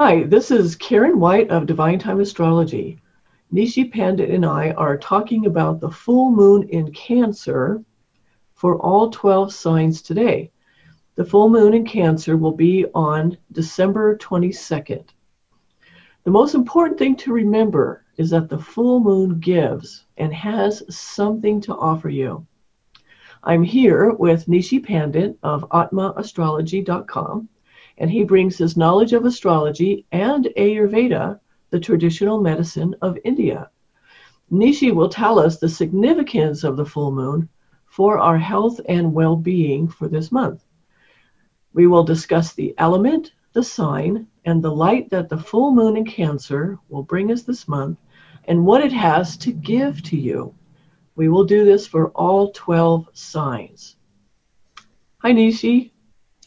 Hi, this is Karen White of Divine Time Astrology. Neeshee, Pandit, and I are talking about the full moon in Cancer for all 12 signs today. The full moon in Cancer will be on December 22nd. The most important thing to remember is that the full moon gives and has something to offer you. I'm here with Neeshee Pandit of atmaastrology.com. And he brings his knowledge of astrology and Ayurveda, the traditional medicine of India. Neeshee will tell us the significance of the full moon for our health and well-being for this month. We will discuss the element, the sign, and the light that the full moon in Cancer will bring us this month and what it has to give to you. We will do this for all 12 signs. Hi, Neeshee.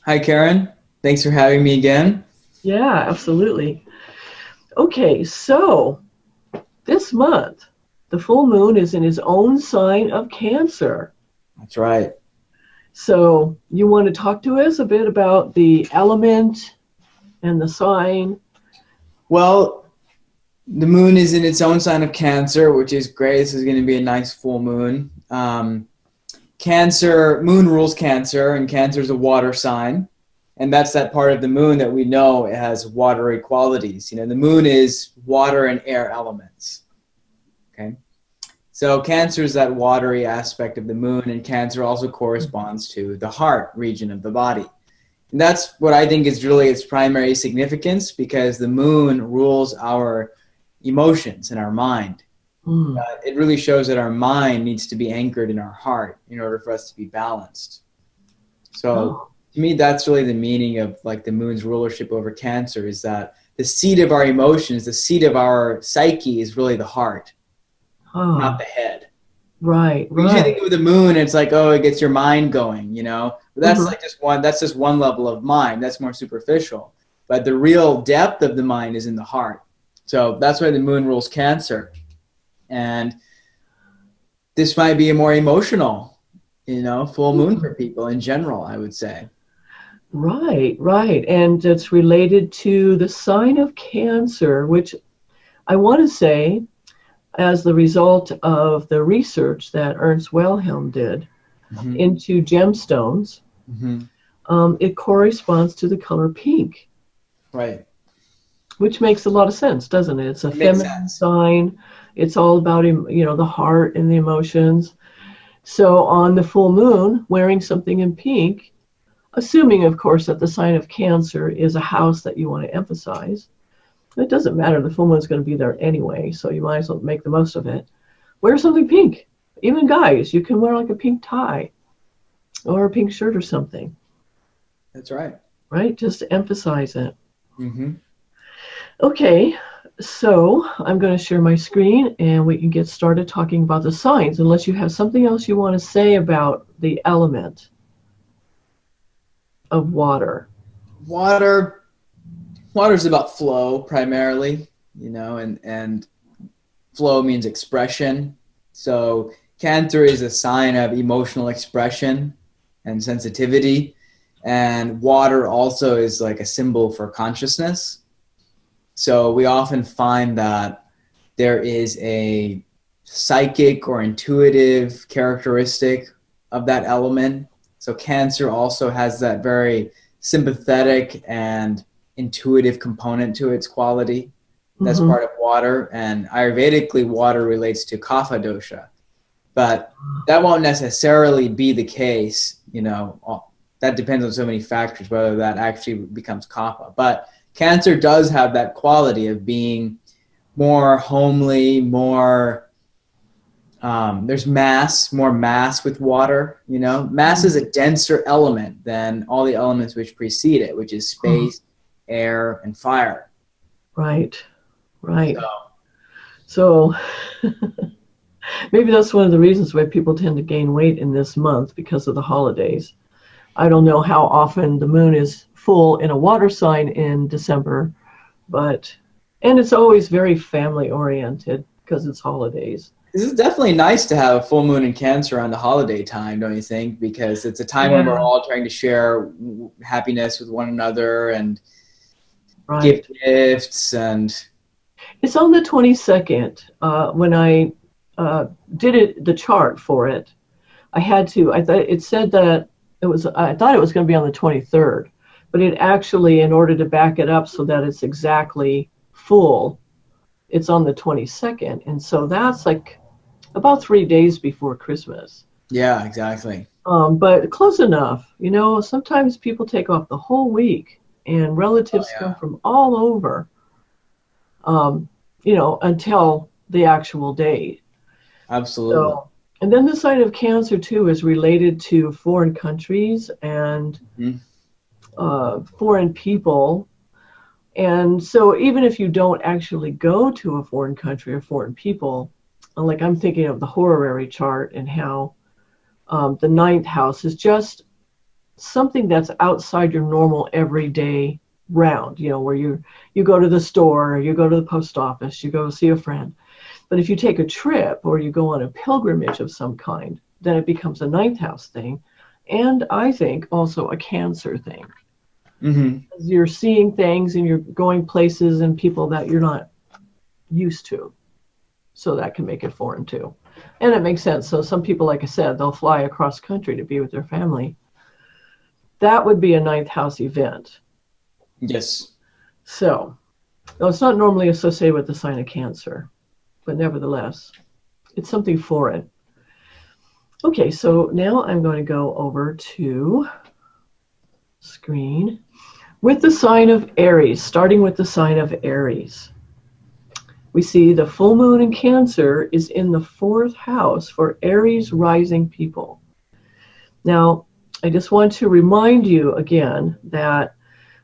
Hi, Karen. Thanks for having me again. Yeah, absolutely. Okay, so this month, the full moon is in its own sign of Cancer. That's right. So you want to talk to us a bit about the element and the sign? Well, the moon is in its own sign of Cancer, which is great. This is going to be a nice full moon. Cancer, moon rules Cancer, and Cancer is a water sign. And that's that part of the moon that we know it has watery qualities. You know, the moon is water and air elements. Okay. So Cancer is that watery aspect of the moon, and Cancer also corresponds to the heart region of the body. And that's what I think is really its primary significance, because the moon rules our emotions and our mind. It really shows that our mind needs to be anchored in our heart in order for us to be balanced. So to me, that's really the meaning of like the moon's rulership over Cancer, is that the seat of our emotions, the seat of our psyche is really the heart, not the head. Right, We usually think of the moon, it's like, oh, it gets your mind going, you know. But that's like just one level of mind. That's more superficial. But the real depth of the mind is in the heart. So that's why the moon rules Cancer. And this might be a more emotional, you know, full moon for people in general, I would say. Right, right. And it's related to the sign of Cancer, which I want to say, as the result of the research that Ernst Wilhelm did into gemstones, it corresponds to the color pink. Right. Which makes a lot of sense, doesn't it? It's a feminine sign. It's all about, you know, the heart and the emotions. So on the full moon, wearing something in pink, assuming, of course, that the sign of Cancer is a house that you want to emphasize. It doesn't matter. The full moon is going to be there anyway, so you might as well make the most of it. Wear something pink. Even guys, you can wear like a pink tie or a pink shirt or something. That's right. Right? Just to emphasize it. Okay, so I'm going to share my screen and we can get started talking about the signs, unless you have something else you want to say about the element of water. Water's about flow primarily, you know, and flow means expression. So Cancer is a sign of emotional expression and sensitivity, and water also is like a symbol for consciousness. So we often find that there is a psychic or intuitive characteristic of that element. So Cancer also has that very sympathetic and intuitive component to its quality. That's part of water. And Ayurvedically, water relates to Kapha dosha. But that won't necessarily be the case, you know. That depends on so many factors, whether that actually becomes Kapha. But Cancer does have that quality of being more homely, more, there's more mass with water, you know. Mass is a denser element than all the elements which precede it, which is space, air, and fire. Right, right. So maybe that's one of the reasons why people tend to gain weight in this month, because of the holidays. I don't know how often the moon is full in a water sign in December, and it's always very family oriented because it's holidays. This is definitely nice to have a full moon in Cancer around the holiday time, don't you think? Because it's a time when we're all trying to share happiness with one another, and Right. gifts and... It's on the 22nd. When I did the chart for it, I thought it said that I thought it was going to be on the 23rd, but it actually, in order to back it up so that it's exactly full, it's on the 22nd. And so that's like about 3 days before Christmas. Yeah, exactly. But close enough. Sometimes people take off the whole week and relatives come from all over, until the actual date. Absolutely. So, and then the sign of Cancer, too, is related to foreign countries and foreign people. And so even if you don't actually go to a foreign country or foreign people, like I'm thinking of the horary chart and how the ninth house is just something that's outside your normal everyday round, where you go to the store, or you go to the post office, you go see a friend. But if you take a trip or you go on a pilgrimage of some kind, then it becomes a ninth house thing. And I think also a Cancer thing. You're seeing things and you're going places and people that you're not used to. So that can make it foreign too. And it makes sense. So some people, like I said, they'll fly across country to be with their family. That would be a ninth house event. Yes. So, no, it's not normally associated with the sign of Cancer, but nevertheless, it's something foreign. Okay, so now I'm going to go over to screen with the sign of Aries, starting with the sign of Aries. We see the full moon in Cancer is in the 4th house for Aries rising people. Now, I just want to remind you again that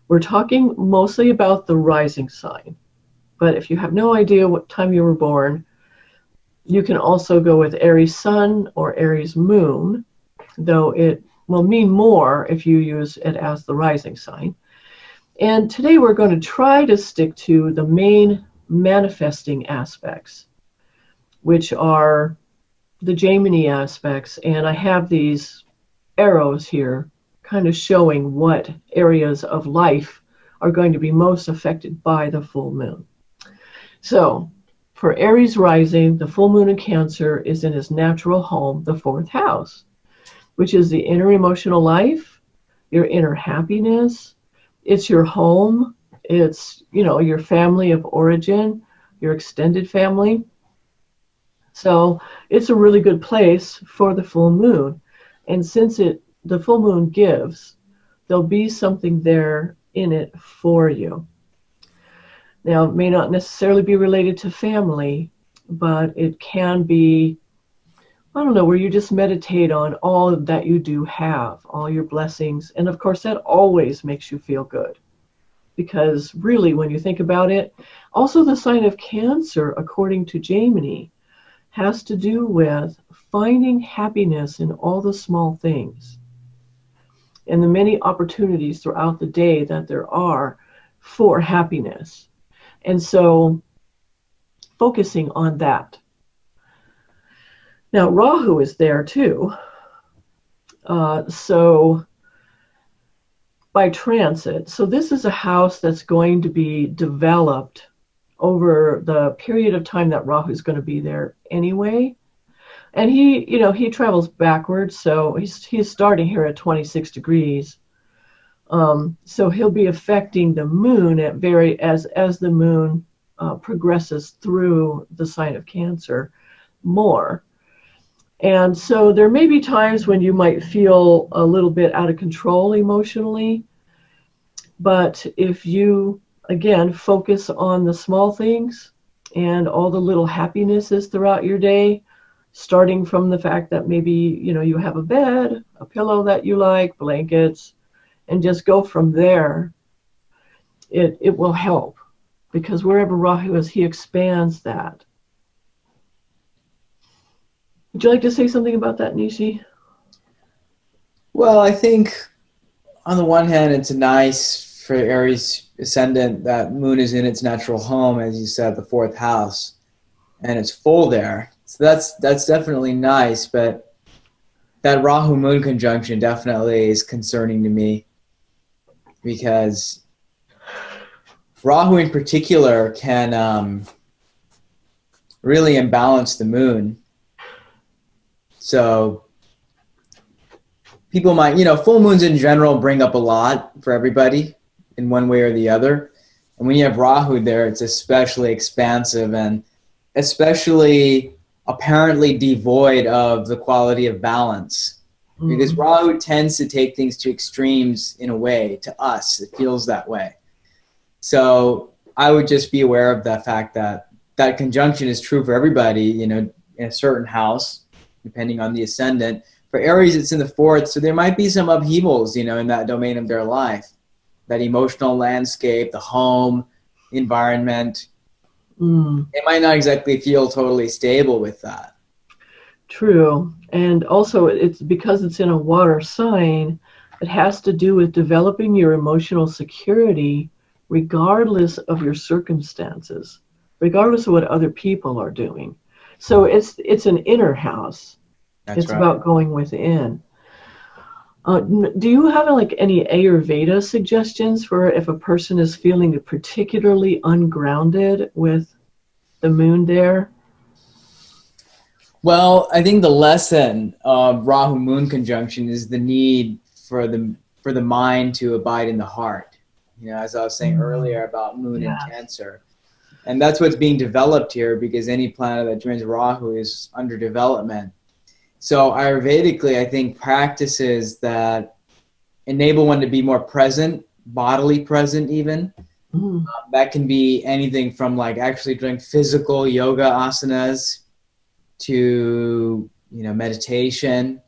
we're talking mostly about the rising sign. But if you have no idea what time you were born, you can also go with Aries sun or Aries moon, though it will mean more if you use it as the rising sign. And today we're going to try to stick to the main manifesting aspects, which are the Gemini aspects. And I have these arrows here kind of showing what areas of life are going to be most affected by the full moon. So for Aries rising, the full moon in Cancer is in his natural home, the 4th house, which is the inner emotional life, your inner happiness. It's your home. It's, your family of origin, your extended family. So it's a really good place for the full moon. And since the full moon gives, there'll be something there in it for you. Now, it may not necessarily be related to family, but it can be, I don't know, where you just meditate on all that you do have, all your blessings. And of course, that always makes you feel good. Because really, when you think about it, also the sign of Cancer, according to Gemini, has to do with finding happiness in all the small things and the many opportunities throughout the day that there are for happiness. And so focusing on that. Now, Rahu is there too. So by transit. So this is a house that's going to be developed over the period of time that Rahu is going to be there anyway. And he travels backwards, so he's starting here at 26 degrees. So he'll be affecting the moon as the moon progresses through the sign of Cancer more. And so there may be times when you might feel a little bit out of control emotionally, but if you, again, focus on the small things and all the little happinesses throughout your day, starting from the fact that maybe, you have a bed, a pillow that you like, blankets, and just go from there, it will help. Because wherever Rahu is, he expands that. Would you like to say something about that, Neeshee? Well, I think on the one hand, it's nice for Aries ascendant that moon is in its natural home, as you said, the 4th house, and it's full there. So that's definitely nice, but that Rahu moon conjunction definitely is concerning to me, because Rahu in particular can really imbalance the moon. So people might, full moons in general bring up a lot for everybody in one way or the other. And when you have Rahu there, it's especially expansive and especially apparently devoid of the quality of balance. Because Rahu tends to take things to extremes in a way. To us, it feels that way. So I would just be aware of the fact that that conjunction is true for everybody, in a certain house, depending on the ascendant. For Aries, it's in the 4th, so there might be some upheavals, in that domain of their life. That emotional landscape, the home, environment. It might not exactly feel totally stable with that. True. And also, it's because it's in a water sign, it has to do with developing your emotional security regardless of your circumstances, regardless of what other people are doing. So it's an inner house. That's it's right. about going within. Do you have any Ayurveda suggestions for if a person is feeling particularly ungrounded with the moon there? Well, I think the lesson of Rahu Moon conjunction is the need for the mind to abide in the heart. As I was saying earlier about Moon and Cancer. And that's what's being developed here, because any planet that joins Rahu is under development. So Ayurvedically, I think practices that enable one to be more present, bodily present even. That can be anything from actually doing physical yoga asanas to meditation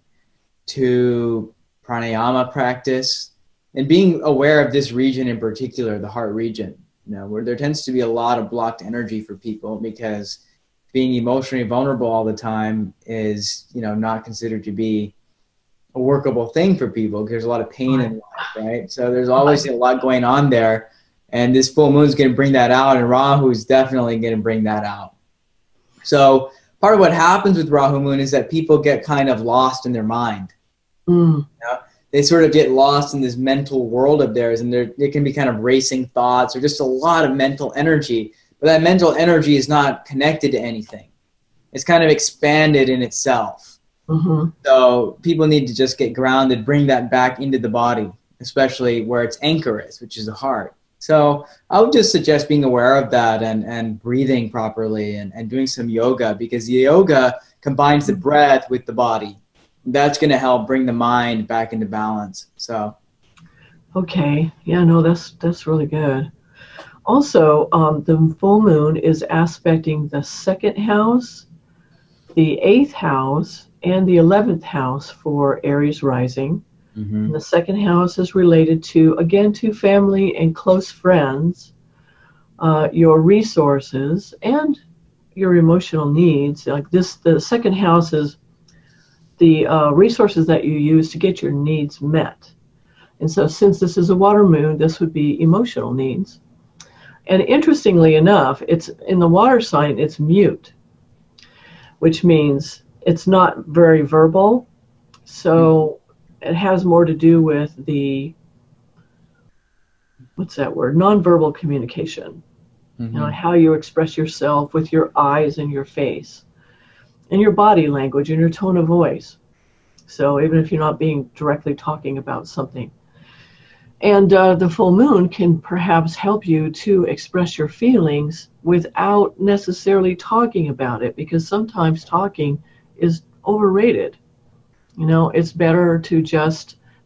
to pranayama practice, and being aware of this region in particular, the heart region, where there tends to be a lot of blocked energy for people, because being emotionally vulnerable all the time is, not considered to be a workable thing for people, because there's a lot of pain in life, right? So there's always a lot going on there, and this full moon is going to bring that out, and Rahu is definitely going to bring that out. So part of what happens with Rahu Moon is that people get kind of lost in their mind. They sort of get lost in this mental world of theirs, and it can be kind of racing thoughts or just a lot of mental energy. But that mental energy is not connected to anything. It's kind of expanded in itself. So people need to just get grounded, bring that back into the body, especially where its anchor is, which is the heart. So I would just suggest being aware of that and breathing properly and doing some yoga, because the yoga combines the breath with the body. That's going to help bring the mind back into balance. So, okay, yeah, no, that's really good. Also, the full moon is aspecting the 2nd house, the 8th house, and the 11th house for Aries rising. And the 2nd house is related to family and close friends, your resources, and your emotional needs. The 2nd house is the resources that you use to get your needs met. And so since this is a water moon, this would be emotional needs. And interestingly enough, it's in the water sign, it's mute, which means it's not very verbal. So it has more to do with the, nonverbal communication. How you express yourself with your eyes and your face and your body language and your tone of voice. So even if you're not being directly talking about something. And the full moon can perhaps help you to express your feelings without necessarily talking about it, because sometimes talking is overrated. It's better to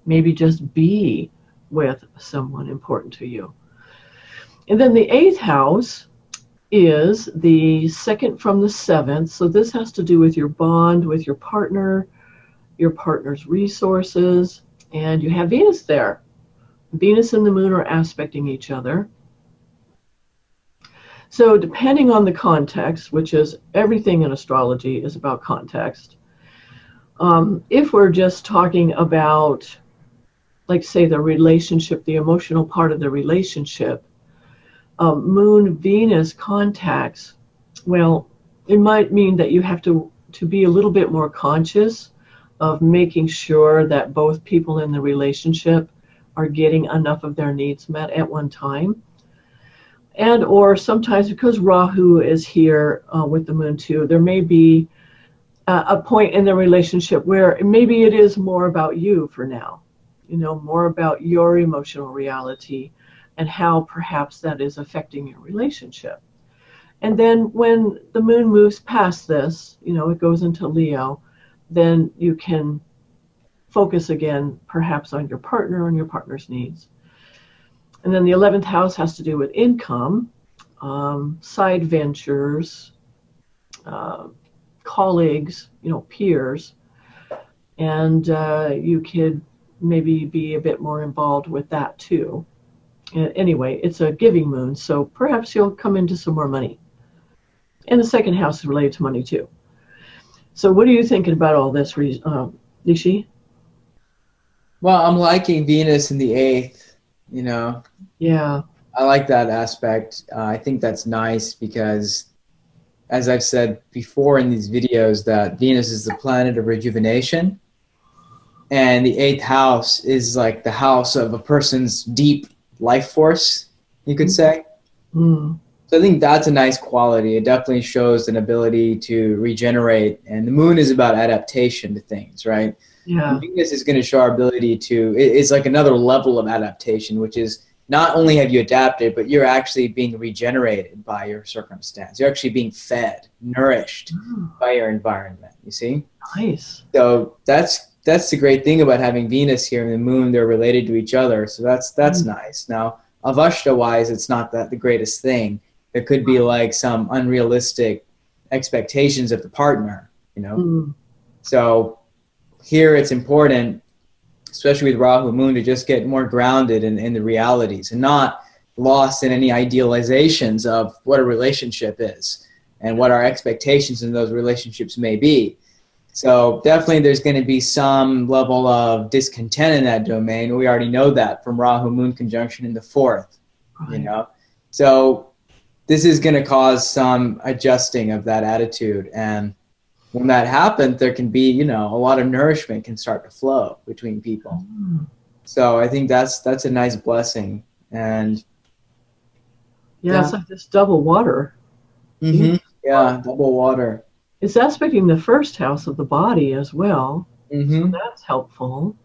maybe just be with someone important to you. And then the 8th house is the 2nd from the 7th. So this has to do with your bond with your partner, your partner's resources, and you have Venus there. Venus and the moon are aspecting each other. So depending on the context, which is everything in astrology is about context. If we're just talking about, say, the relationship, the emotional part of the relationship, Moon-Venus contacts, well, it might mean that you have to be a little bit more conscious of making sure that both people in the relationship are getting enough of their needs met at one time. And or sometimes because Rahu is here with the moon too, there may be a point in the relationship where maybe it is more about you for now, you know, more about your emotional reality and how perhaps that is affecting your relationship. And then when the moon moves past this, you know, it goes into Leo, then you can focus again perhaps on your partner and your partner's needs. And then the 11th house has to do with income, side ventures, colleagues, you know, peers, and you could maybe be a bit more involved with that too. Anyway, it's a giving moon, so perhaps you'll come into some more money. And the second house is related to money too. So what are you thinking about all this, Neeshee? Well, I'm liking Venus in the 8th, you know. Yeah. I like that aspect. I think that's nice because, as I've said before in these videos, that Venus is the planet of rejuvenation. And the 8th house is like the house of a person's deep life force, you could say. Mm. So I think that's a nice quality. It definitely shows an ability to regenerate. And the moon is about adaptation to things, right? Yeah. And Venus is going to show our ability to, it's like another level of adaptation, which is not only have you adapted, but you're actually being regenerated by your circumstance. You're actually being fed, nourished by your environment, you see? Nice. So that's the great thing about having Venus here and the moon. They're related to each other. So that's nice. Now, Avashta-wise, it's not that the greatest thing. There could be like some unrealistic expectations of the partner, you know? Mm. So here it's important, especially with Rahu moon, to just get more grounded in the realities and not lost in any idealizations of what a relationship is and what our expectations in those relationships may be. So definitely there's going to be some level of discontent in that domain. We already know that from Rahu moon conjunction in the 4th, you know. So this is going to cause some adjusting of that attitude. And when that happens, there can be, you know, a lot of nourishment can start to flow between people. So I think that's a nice blessing. And yeah, it's like this double water. Mm-hmm. Yeah, double water. It's aspecting the first house of the body as well. Mm-hmm. So that's helpful.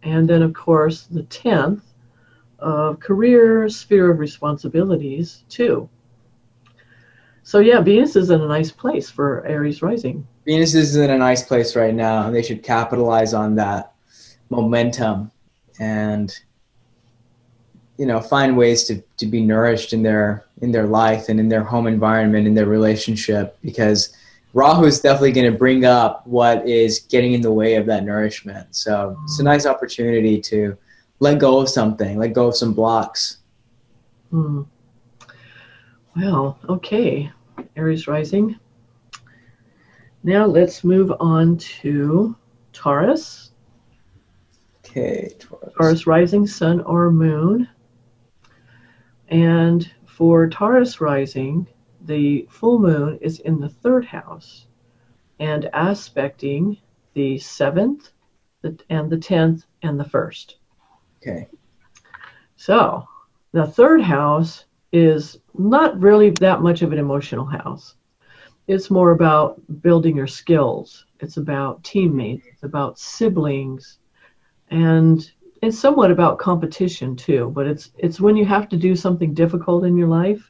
And then, of course, the 10th of career, sphere of responsibilities, too. So, yeah, Venus is in a nice place for Aries rising. Venus is in a nice place right now, and they should capitalize on that momentum and, you know, find ways to be nourished in their life and in their home environment, in their relationship, because Rahu is definitely going to bring up what is getting in the way of that nourishment. So it's a nice opportunity to let go of something, let go of some blocks. Well, okay, Aries rising. Now let's move on to Taurus. Okay, Taurus rising, sun or moon. And for Taurus rising, the full moon is in the 3rd house and aspecting the 7th and the 10th and the 1st. Okay. So the 3rd house is not really that much of an emotional house. It's more about building your skills. It's about teammates. It's about siblings. And it's somewhat about competition too, but it's when you have to do something difficult in your life.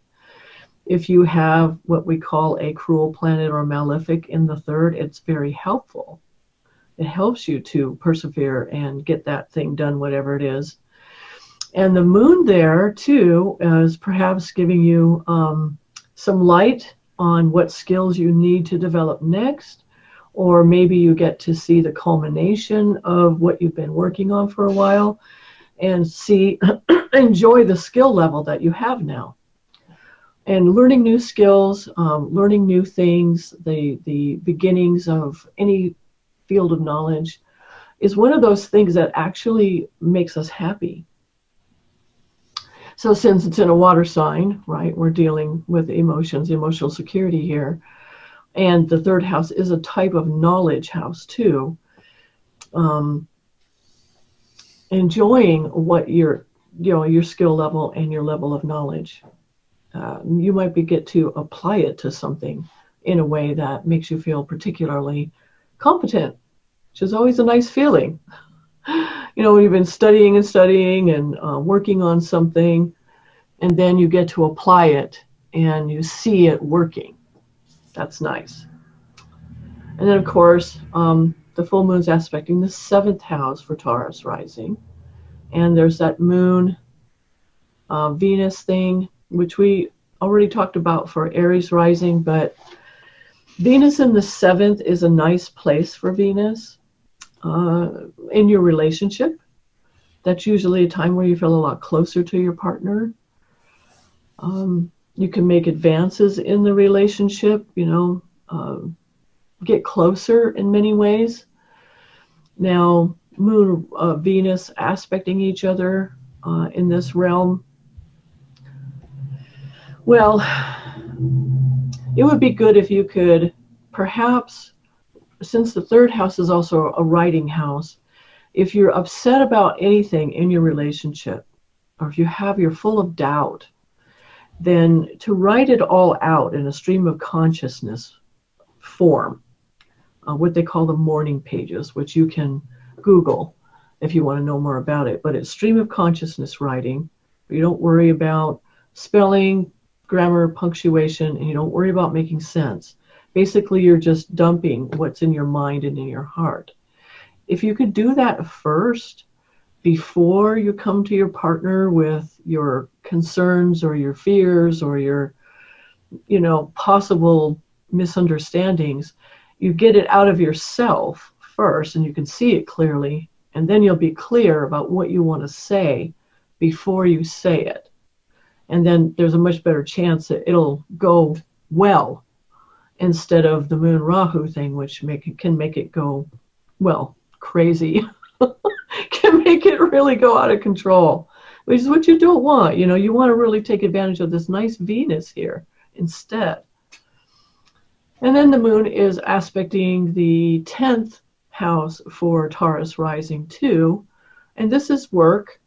If you have what we call a cruel planet or malefic in the 3rd, it's very helpful. It helps you to persevere and get that thing done, whatever it is. And the moon there, too, is perhaps giving you some light on what skills you need to develop next, or maybe you get to see the culmination of what you've been working on for a while and enjoy the skill level that you have now. And learning new skills, learning new things, the beginnings of any field of knowledge is one of those things that actually makes us happy. So since it's in a water sign, right, we're dealing with emotions, emotional security here. And the 3rd house is a type of knowledge house too. Enjoying what your skill level and your level of knowledge. you might get to apply it to something in a way that makes you feel particularly competent, which is always a nice feeling. You know, when you've been studying and studying and working on something, and then you get to apply it and you see it working. That's nice. And then, of course, the full moon's aspecting the 7th house for Taurus rising. And there's that moon Venus thing, which we already talked about for Aries rising, but Venus in the 7th is a nice place for Venus in your relationship. That's usually a time where you feel a lot closer to your partner. You can make advances in the relationship, you know, get closer in many ways. Now, Moon, Venus aspecting each other in this realm. Well, it would be good if you could perhaps, since the 3rd house is also a writing house, if you're upset about anything in your relationship, or if you're full of doubt, then to write it all out in a stream of consciousness form, what they call the morning pages, which you can Google if you want to know more about it. But it's stream of consciousness writing. You don't worry about spelling, grammar, punctuation, and you don't worry about making sense. Basically, you're just dumping what's in your mind and in your heart. If you could do that first, before you come to your partner with your concerns or your fears or your, you know, possible misunderstandings, you get it out of yourself first and you can see it clearly, and then you'll be clear about what you want to say before you say it. And then there's a much better chance that it'll go well instead of the Moon Rahu thing, which can make it go, well, crazy. Can make it really go out of control, which is what you don't want. You know, you want to really take advantage of this nice Venus here instead. And then the moon is aspecting the 10th house for Taurus rising too. And this is work.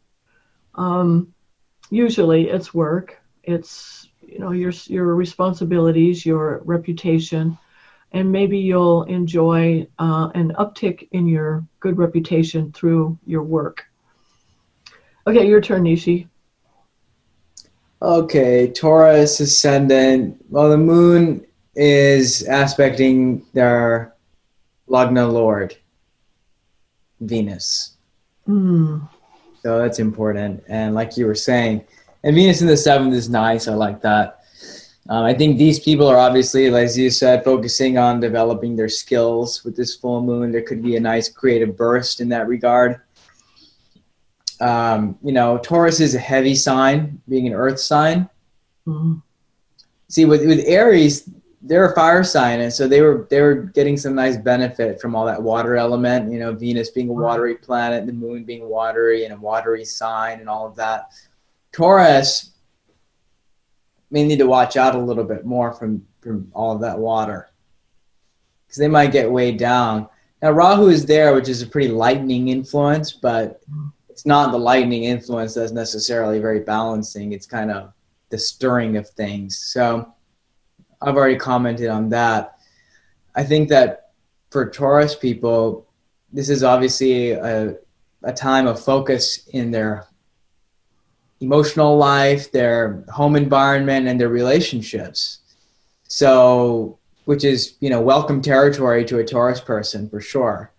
Usually it's work. It's, you know, your responsibilities, your reputation, and maybe you'll enjoy an uptick in your good reputation through your work. Okay, your turn, Neeshee. Okay, Taurus ascendant. Well, the moon is aspecting their Lagna Lord, Venus. So that's important. And like you were saying, and Venus in the 7th is nice. I like that. I think these people are obviously, as you said, focusing on developing their skills with this full moon. There could be a nice creative burst in that regard. You know, Taurus is a heavy sign, being an earth sign. See, with Aries, they're a fire sign, and so they were getting some nice benefit from all that water element. You know, Venus being a watery planet, the moon being watery and a watery sign, and all of that. Taurus may need to watch out a little bit more from all of that water, because they might get weighed down. Now, Rahu is there, which is a pretty lightning influence, but it's not the lightning influence that's necessarily very balancing. It's kind of the stirring of things. So I've already commented on that. I think that for Taurus people, this is obviously a time of focus in their emotional life, their home environment, and their relationships. So, which is, you know, welcome territory to a Taurus person for sure.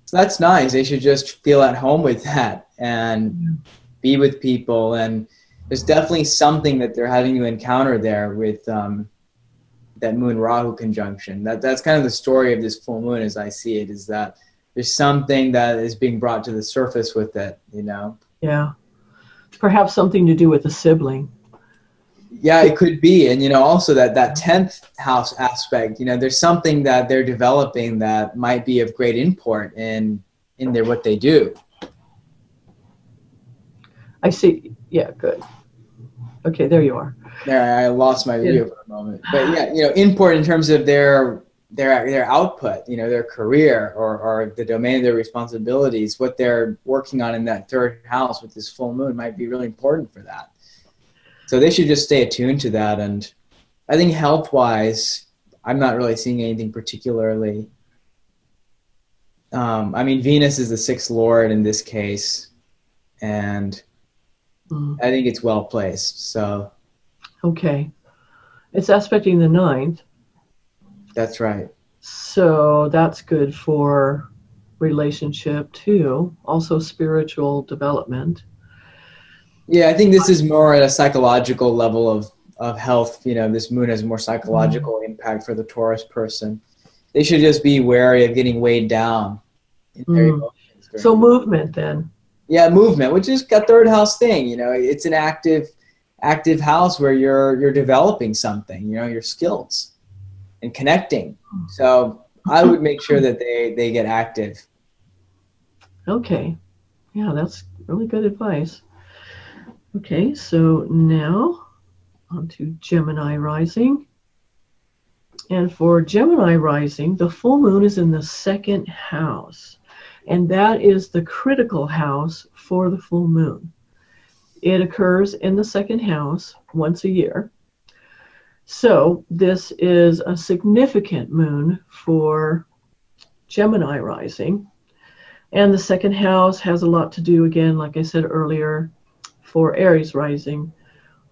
So that's nice. They should just feel at home with that and be with people. And there's definitely something that they're having to encounter there with that Moon Rahu conjunction. That's kind of the story of this full moon, as I see it, is that there's something that is being brought to the surface with it, you know? Yeah. Perhaps something to do with the sibling. Yeah, it could be. And, you know, also that 10th house aspect, you know, there's something that they're developing that might be of great import in what they do. I see. Yeah, good. Okay, there you are. There, I lost my video for a moment. But yeah, you know, import in terms of their output, you know, their career or the domain of their responsibilities, what they're working on in that 3rd house with this full moon might be really important for that. So they should just stay attuned to that. And I think health-wise, I'm not really seeing anything particularly. I mean, Venus is the sixth lord in this case, and I think it's well placed. So, okay, it's aspecting the ninth. That's right. So that's good for relationship too. Also spiritual development. Yeah, I think this is more at a psychological level of health. You know, this moon has more psychological impact for the Taurus person. They should just be wary of getting weighed down in their emotions. So movement then. Yeah, movement, which is a third house thing. You know, it's an active house where you're developing something, you know, your skills and connecting. So I would make sure that they get active. Okay. Yeah, that's really good advice. Okay, so now on to Gemini rising. And for Gemini rising, the full moon is in the second house. And that is the critical house for the full moon. It occurs in the second house once a year. So this is a significant moon for Gemini rising. And the second house has a lot to do, again, like I said earlier, for Aries rising,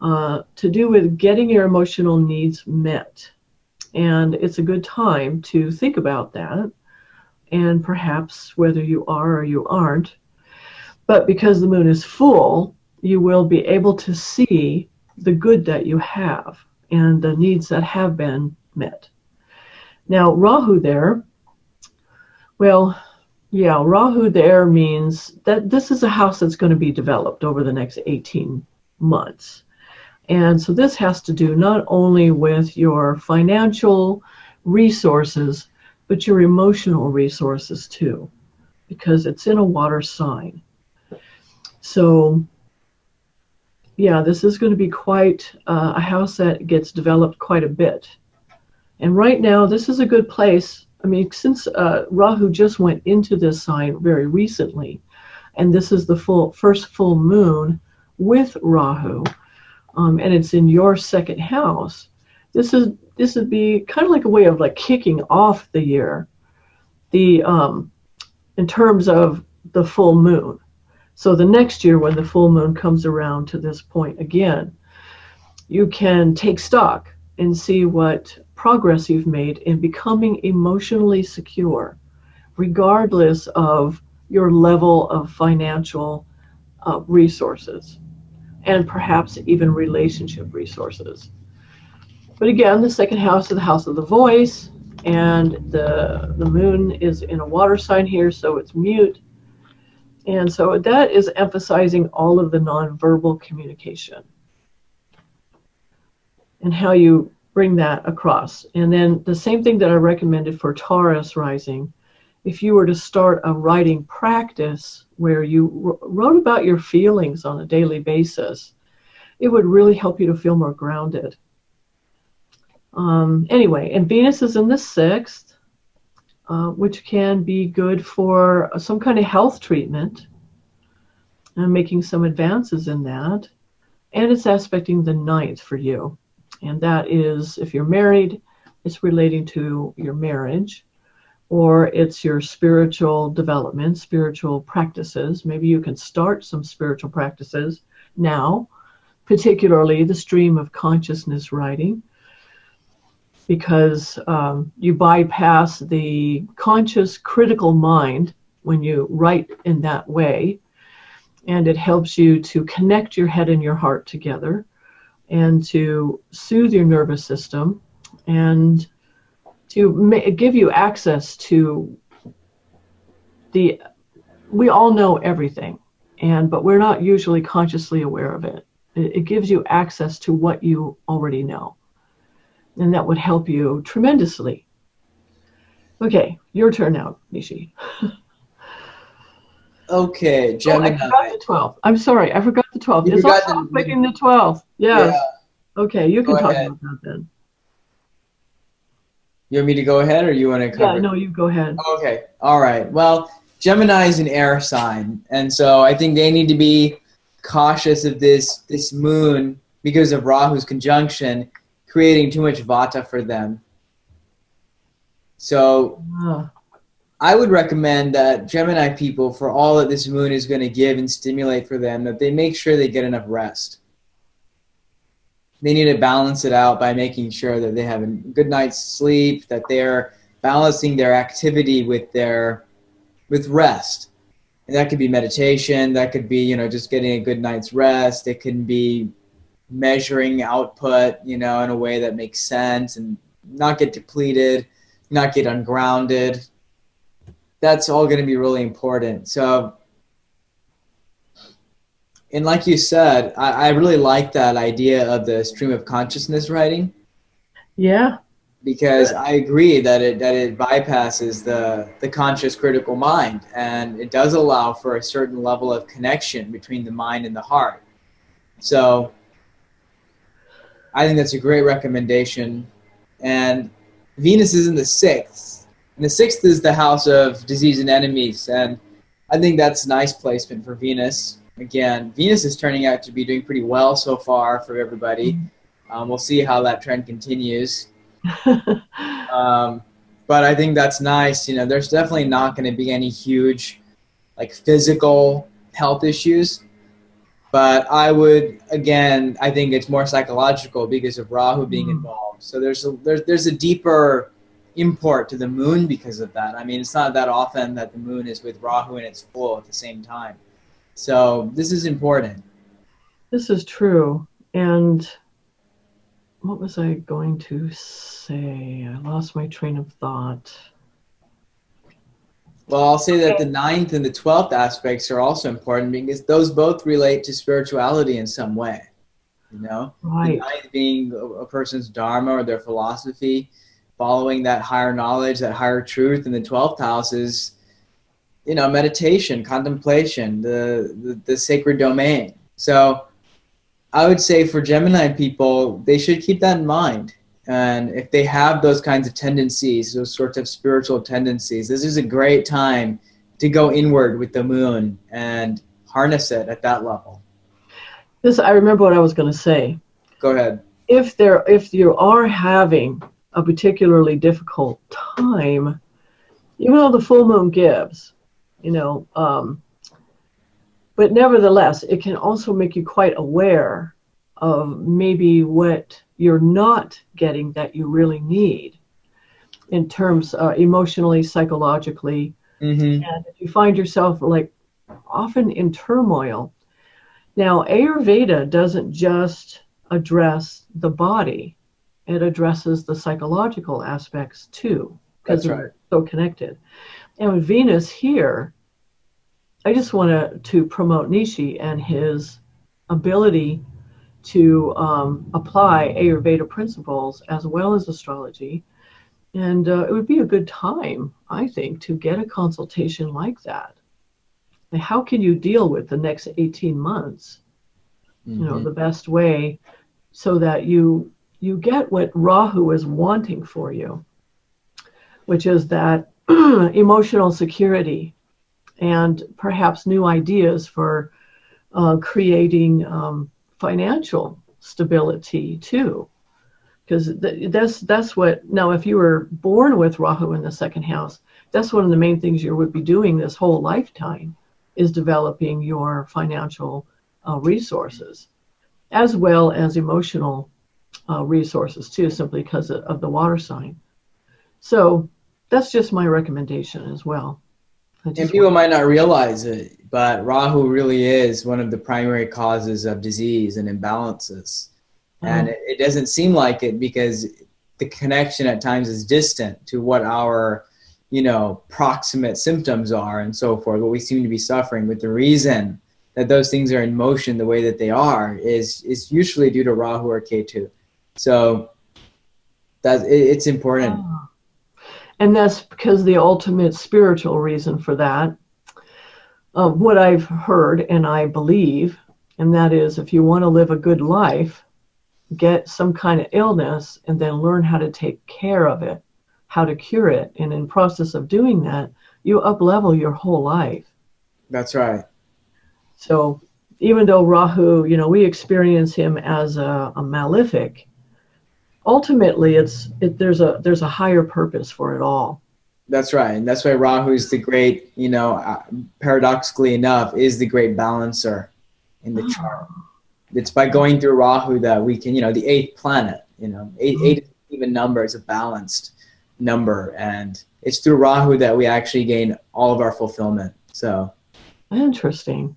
to do with getting your emotional needs met. And it's a good time to think about that, and perhaps whether you are or you aren't. But because the moon is full, you will be able to see the good that you have and the needs that have been met. Now, Rahu there, well, yeah, Rahu there means that this is a house that's going to be developed over the next 18 months. And so this has to do not only with your financial resources, but your emotional resources too, because it's in a water sign. So, yeah, this is going to be quite a house that gets developed quite a bit. And right now, this is a good place. I mean, since Rahu just went into this sign very recently, and this is the first full moon with Rahu, and it's in your second house, this would be kind of like a way of like kicking off the year, in terms of the full moon. So the next year, when the full moon comes around to this point again, you can take stock and see what progress you've made in becoming emotionally secure, regardless of your level of financial resources, and perhaps even relationship resources. But again, the second house is the house of the voice, and the moon is in a water sign here, so it's mute. And so that is emphasizing all of the nonverbal communication and how you bring that across. And then the same thing that I recommended for Taurus rising, if you were to start a writing practice where you wrote about your feelings on a daily basis, it would really help you to feel more grounded. Anyway, and Venus is in the sixth, which can be good for some kind of health treatment and making some advances in that. And it's aspecting the ninth for you. And that is, if you're married, it's relating to your marriage, or it's your spiritual development, spiritual practices. Maybe you can start some spiritual practices now, particularly the stream of consciousness writing, because you bypass the conscious critical mind when you write in that way, and it helps you to connect your head and your heart together and to soothe your nervous system and to give you access to we all know everything, but we're not usually consciously aware of it. It gives you access to what you already know. And that would help you tremendously. Okay, your turn now, Neeshee. Okay, Gemini. Oh, I forgot the 12th. I'm sorry, I forgot the 12th. You It's forgot also picking the 12th. Yes. Yeah. Okay, you can Go talk ahead. about that then. You want me to go ahead, or you want to cover? Yeah, no, you go ahead. Okay, all right. Well, Gemini is an air sign, and so I think they need to be cautious of this moon because of Rahu's conjunction, creating too much vata for them. So I would recommend that Gemini people, for all that this moon is going to give and stimulate for them, that they make sure they get enough rest. They need to balance it out by making sure that they have a good night's sleep, that they're balancing their activity with rest. And that could be meditation, that could be, just getting a good night's rest. It can be measuring output, in a way that makes sense and not get depleted, not get ungrounded. That's all going to be really important. So, and like you said, I really like that idea of the stream of consciousness writing. Yeah. Because I agree that it bypasses the conscious critical mind, and it does allow for a certain level of connection between the mind and the heart. So I think that's a great recommendation. And Venus is in the 6th. And the 6th is the house of disease and enemies. And I think that's a nice placement for Venus. Again, Venus is turning out to be doing pretty well so far for everybody. We'll see how that trend continues. But I think that's nice. There's definitely not going to be any huge physical health issues, but I think it's more psychological because of Rahu being involved. So there's a deeper import to the moon because of that. I mean, it's not that often that the moon is with Rahu and it's full at the same time. So this is important. This is true. And what was I going to say? I lost my train of thought. Well, I'll say that the 9th and the 12th aspects are also important because those both relate to spirituality in some way. Right. The 9th being a person's dharma or their philosophy, following that higher knowledge, that higher truth, and the 12th house is, meditation, contemplation, the sacred domain. So I would say for Gemini people, they should keep that in mind. And if they have those kinds of tendencies, those sorts of spiritual tendencies, this is a great time to go inward with the moon and harness it at that level. I remember what I was going to say. Go ahead. If you are having a particularly difficult time, even though the full moon gives, but nevertheless, it can also make you quite aware of maybe what you're not getting that you really need in terms emotionally, psychologically. Mm-hmm. And if you find yourself often in turmoil. Now, Ayurveda doesn't just address the body. It addresses the psychological aspects too, because they're so connected. And with Venus here, I just want to promote Neeshee and his ability to apply Ayurveda principles as well as astrology. And it would be a good time, I think, to get a consultation like that. And how can you deal with the next 18 months, the best way so that you get what Rahu is wanting for you, which is that emotional security and perhaps new ideas for creating financial stability too. Because that's what, now if you were born with Rahu in the 2nd house, that's one of the main things you would be doing this whole lifetime, is developing your financial resources, as well as emotional resources too, simply because of the water sign. So that's just my recommendation as well. And people might not realize it, but Rahu really is one of the primary causes of disease and imbalances. And it doesn't seem like it because the connection at times is distant to what our, proximate symptoms are and so forth, what we seem to be suffering. But the reason that those things are in motion the way that they are is usually due to Rahu or Ketu. So it's important. And that's because the ultimate spiritual reason for that, what I've heard and I believe, and that is if you want to live a good life, get some kind of illness and then learn how to take care of it, how to cure it. And in process of doing that, you up-level your whole life. That's right. So even though Rahu, we experience him as a malefic, ultimately there's a higher purpose for it all. That's right. And that's why Rahu is the great, paradoxically enough, is the great balancer in the chart. It's by going through Rahu that we can, the eighth planet, eight is an even number, is a balanced number. And it's through Rahu that we actually gain all of our fulfillment. So interesting.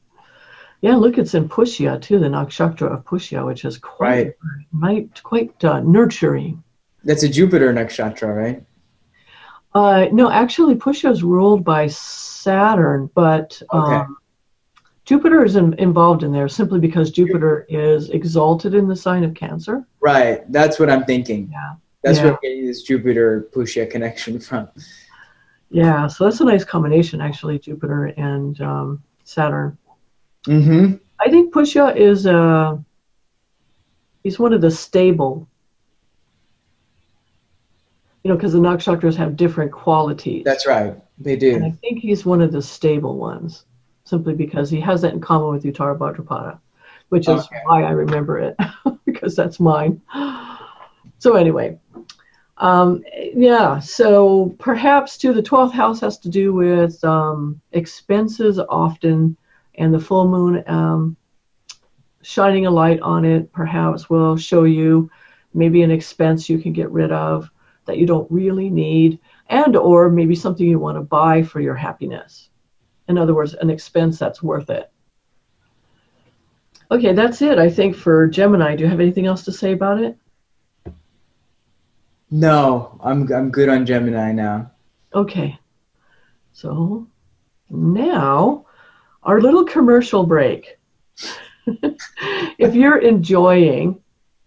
Yeah, look, it's in Pushya too, the nakshatra of Pushya, which is quite nurturing. That's a Jupiter nakshatra, right? No, actually, Pushya is ruled by Saturn, but okay. Jupiter is involved in there simply because Jupiter is exalted in the sign of Cancer. Right, that's what I'm thinking. Yeah, that's where I'm getting this Jupiter Pushya connection from. Yeah, so that's a nice combination, actually, Jupiter and Saturn. Mm-hmm. I think Pushya is he's one of the stable. Because the nakshatras have different qualities. That's right, they do. And I think he's one of the stable ones, simply because he has that in common with Uttara Bhadrapada, which is why I remember it, because that's mine. So anyway, so perhaps too, the 12th house has to do with expenses often, and the full moon shining a light on it perhaps will show you maybe an expense you can get rid of that you don't really need, and or maybe something you want to buy for your happiness. In other words, an expense that's worth it. Okay, that's it, I think, for Gemini. Do you have anything else to say about it? No, I'm good on Gemini now. Okay, so now our little commercial break. If you're enjoying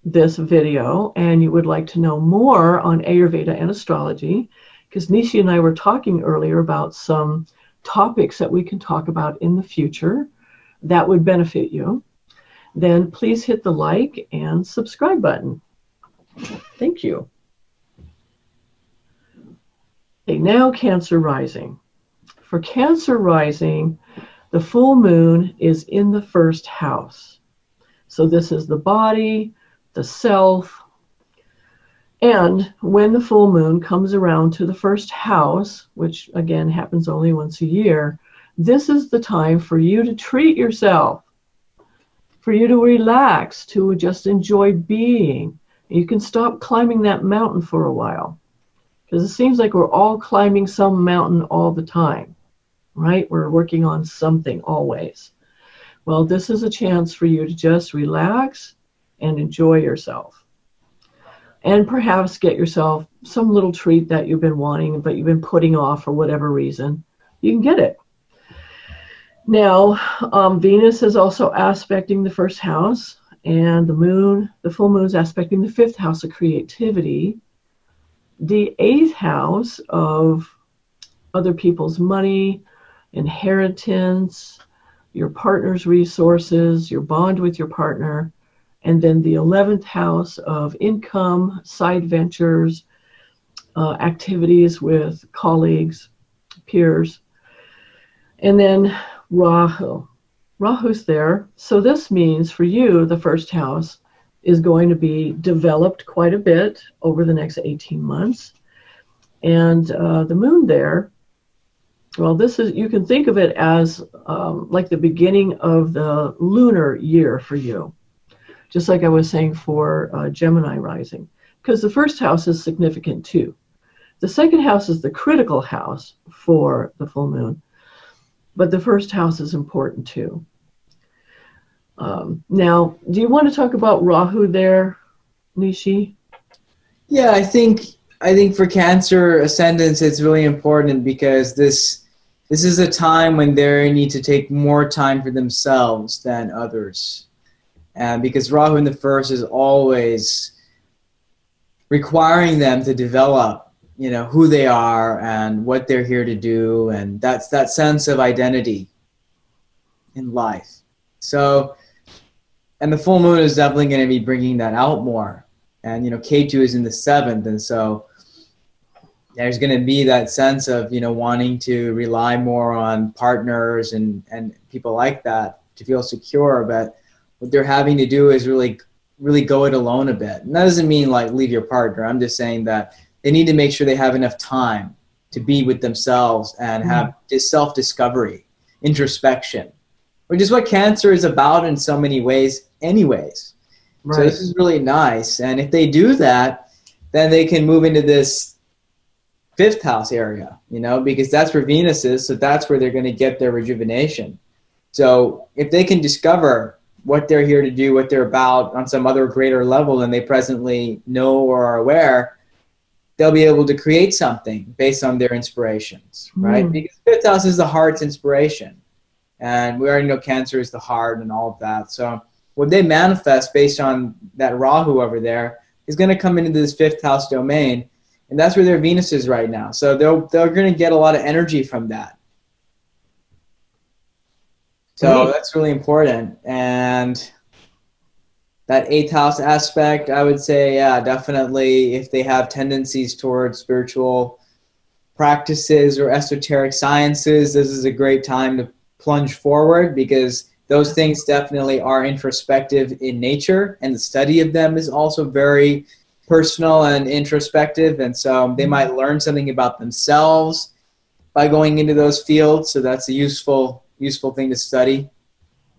this video and you would like to know more on Ayurveda and astrology, because Neeshee and I were talking earlier about some topics that we can talk about in the future that would benefit you, then please hit the like and subscribe button. Thank you. Okay, now Cancer rising. For Cancer rising, the full moon is in the first house. So this is the body, the self. And when the full moon comes around to the first house, which again happens only once a year, this is the time for you to treat yourself, for you to relax, to just enjoy being. You can stop climbing that mountain for a while, because it seems like we're all climbing some mountain all the time, right? We're working on something always. Well, this is a chance for you to just relax and enjoy yourself. And perhaps get yourself some little treat that you've been wanting, but you've been putting off for whatever reason. You can get it. Now, Venus is also aspecting the first house, and the full moon is aspecting the fifth house of creativity, the eighth house of other people's money, inheritance, your partner's resources, your bond with your partner, and then the 11th house of income, side ventures, activities with colleagues, peers, and then Rahu. Rahu's there. So this means for you, the first house is going to be developed quite a bit over the next 18 months. And the moon there, well, you can think of it as like the beginning of the lunar year for you. Just like I was saying for Gemini rising, because the first house is significant too. The second house is the critical house for the full moon, but the first house is important too. Now, do you want to talk about Rahu there, Neeshee? Yeah, I think for Cancer ascendants, it's really important because this is a time when they need to take more time for themselves than others. Because Rahu in the first is always requiring them to develop, who they are and what they're here to do, and that's that sense of identity in life. So, and the full moon is definitely going to be bringing that out more. And Ketu is in the 7th, and so there's going to be that sense of wanting to rely more on partners and people like that. to feel secure, but what they're having to do is really go it alone a bit. And that doesn't mean like leave your partner. I'm just saying that they need to make sure they have enough time to be with themselves and have this self-discovery, introspection, which is what Cancer is about in so many ways anyways. Right. So this is really nice. And if they do that, then they can move into this 5th house area, you know, because that's where Venus is. So that's where they're going to get their rejuvenation. So if they can discover what they're here to do, what they're about on some other greater level than they presently know or are aware, they'll be able to create something based on their inspirations, right? Because 5th house is the heart's inspiration. And we already know Cancer is the heart and all of that. So what they manifest based on that Rahu over there is going to come into this 5th house domain. And that's where their Venus is right now. So they're going to get a lot of energy from that. So that's really important. And that 8th house aspect, I would say, yeah, definitely if they have tendencies towards spiritual practices or esoteric sciences, this is a great time to plunge forward, because those things definitely are introspective in nature, and the study of them is also very personal and introspective. And so they might learn something about themselves by going into those fields. So that's a useful thing to study.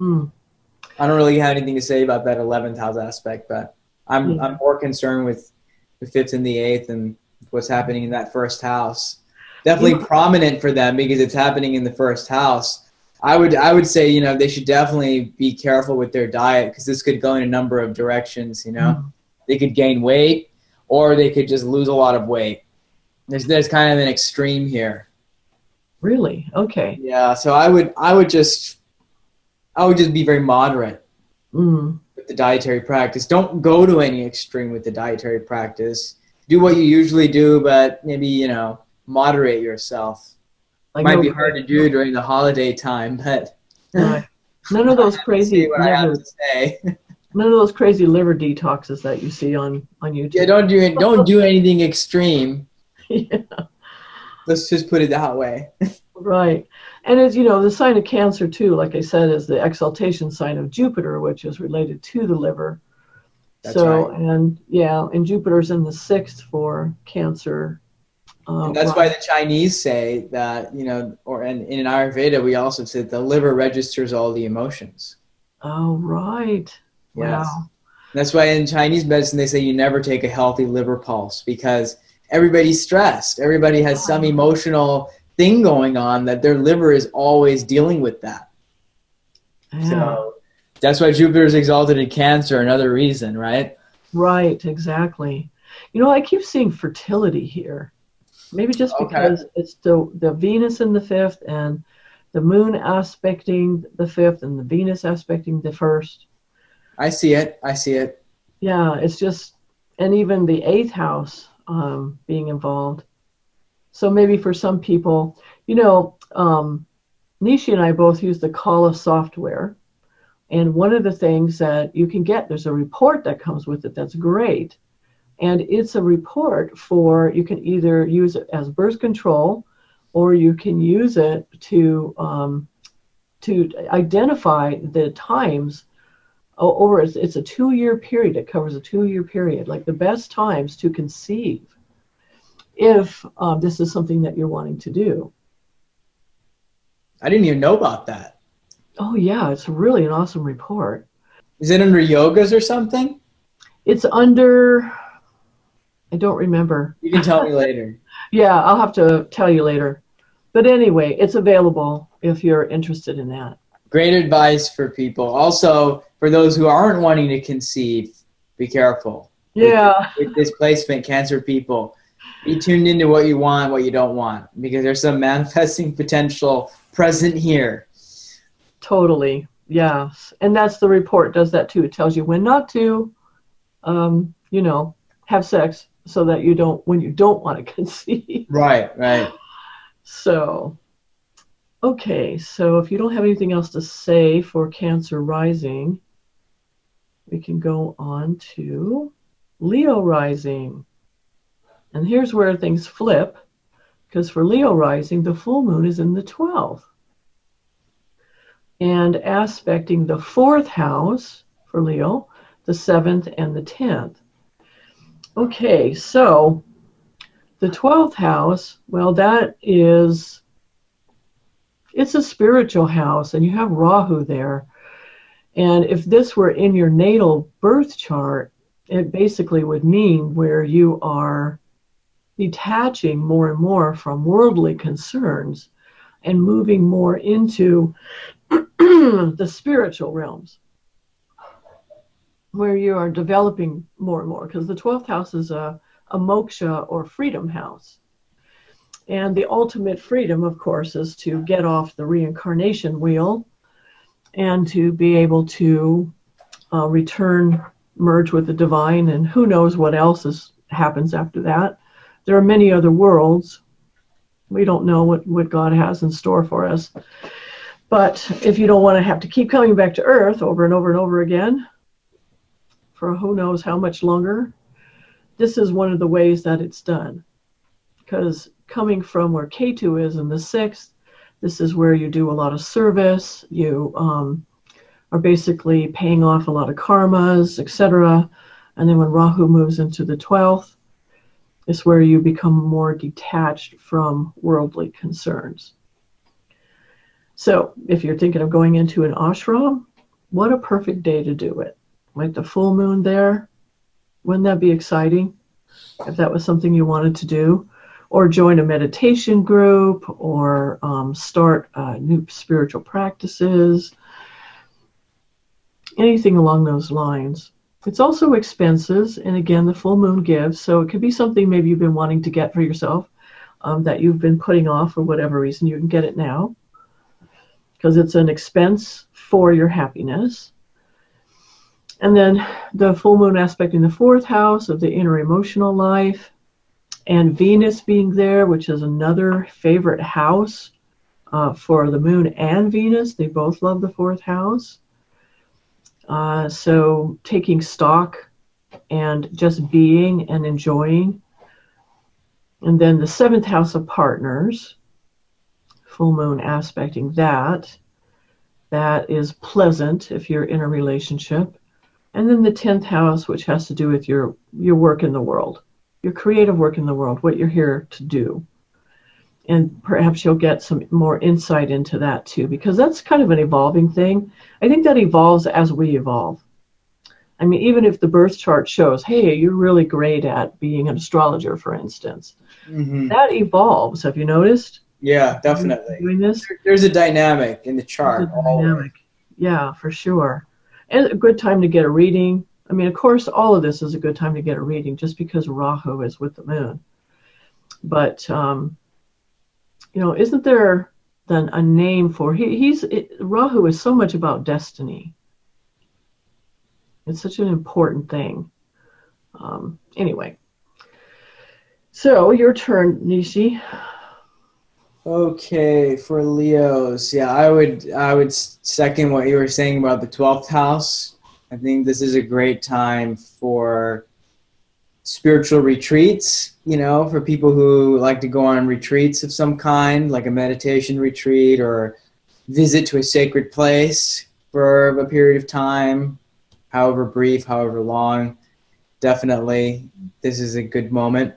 I don't really have anything to say about that 11th house aspect, but I'm more concerned with the 5th and the 8th and what's happening in that 1st house. Definitely prominent for them because it's happening in the 1st house. I would say, you know, they should definitely be careful with their diet, because this could go in a number of directions, you know. They could gain weight, or they could just lose a lot of weight. There's kind of an extreme here. Really? Okay. Yeah, so I would just be very moderate with the dietary practice. Don't go to any extreme with the dietary practice. Do what you usually do, but maybe, you know, moderate yourself. Like might be hard to do during the holiday time, but none of those crazy none of those crazy liver detoxes that you see on YouTube. Yeah, don't do anything extreme. Yeah. Let's just put it that way. Right. And as you know, the sign of Cancer too, like I said, is the exaltation sign of Jupiter, which is related to the liver. That's right. And Jupiter's in the 6th for Cancer. And that's why the Chinese say that, you know, and in Ayurveda, we also say the liver registers all the emotions. Oh, right. Yes. Wow. That's why in Chinese medicine, they say you never take a healthy liver pulse, because everybody's stressed. Everybody has some emotional thing going on that their liver is always dealing with that. Yeah. So that's why Jupiter is exalted in Cancer, another reason, right? Right, exactly. You know, I keep seeing fertility here. Maybe just because it's the Venus in the 5th and the moon aspecting the 5th and the Venus aspecting the 1st. I see it. Yeah, it's just, and even the 8th house being involved. So maybe for some people, you know, Neeshee and I both use the Kala software. And one of the things that you can get, there's a report that comes with it that's great. And it's a report for, you can either use it as birth control, or you can use it to identify the times over, it's a 2-year period. It covers a 2-year period, like the best times to conceive, if this is something that you're wanting to do. I didn't even know about that. Oh yeah, it's really an awesome report. Is it under yogas or something? It's under, I don't remember. You can tell me later. Yeah, I'll have to tell you later. But anyway, it's available if you're interested in that. Great advice for people. Also, for those who aren't wanting to conceive, be careful. Yeah. With displacement, Cancer people, be tuned into what you want, what you don't want, because there's some manifesting potential present here. Totally. Yes. And that's the report does that too. It tells you when not to, you know, have sex, so that you don't, when you don't want to conceive. Right, right. So, okay. So if you don't have anything else to say for Cancer rising, we can go on to Leo rising. And here's where things flip, because for Leo rising, the full moon is in the 12th. and aspecting the 4th house for Leo, the 7th and the 10th. Okay, so the 12th house, well, it's a spiritual house, and you have Rahu there. And if this were in your natal birth chart, it basically would mean where you are detaching more and more from worldly concerns and moving more into the spiritual realms, where you are developing more and more, because the 12th house is a moksha or freedom house. And the ultimate freedom, of course, is to get off the reincarnation wheel and to be able to return, merge with the divine, and who knows what else happens after that. There are many other worlds. We don't know what God has in store for us. But if you don't want to have to keep coming back to Earth over and over and over again for who knows how much longer, this is one of the ways that it's done. Because coming from where Ketu is in the 6th, this is where you do a lot of service. You are basically paying off a lot of karmas, etc. And then when Rahu moves into the 12th, it's where you become more detached from worldly concerns. So if you're thinking of going into an ashram, what a perfect day to do it. Like the full moon there, wouldn't that be exciting if that was something you wanted to do? Or join a meditation group, or start new spiritual practices, anything along those lines. It's also expenses, and again, the full moon gives, so it could be something maybe you've been wanting to get for yourself that you've been putting off for whatever reason. You can get it now because it's an expense for your happiness. And then the full moon aspect in the 4th house of the inner emotional life, and Venus being there, which is another favorite house for the moon and Venus. They both love the 4th house. So taking stock and just being and enjoying. And then the 7th house of partners, full moon aspecting that. That is pleasant if you're in a relationship. And then the 10th house, which has to do with your work in the world. Your creative work in the world, what you're here to do. And perhaps you'll get some more insight into that too, because that's kind of an evolving thing. I think that evolves as we evolve. I mean, even if the birth chart shows, hey, you're really great at being an astrologer, for instance, that evolves. Have you noticed? Yeah, definitely. Doing this? There's a dynamic in the chart. Yeah, for sure. And a good time to get a reading. I mean, of course, all of this is a good time to get a reading just because Rahu is with the moon. But, you know, isn't there then a name for, Rahu is so much about destiny. It's such an important thing. Anyway, so your turn, Neeshee. Okay, for Leos, yeah, I would second what you were saying about the 12th house. I think this is a great time for spiritual retreats, you know, for people who like to go on retreats of some kind, like a meditation retreat or visit to a sacred place for a period of time, however brief, however long. Definitely, this is a good moment.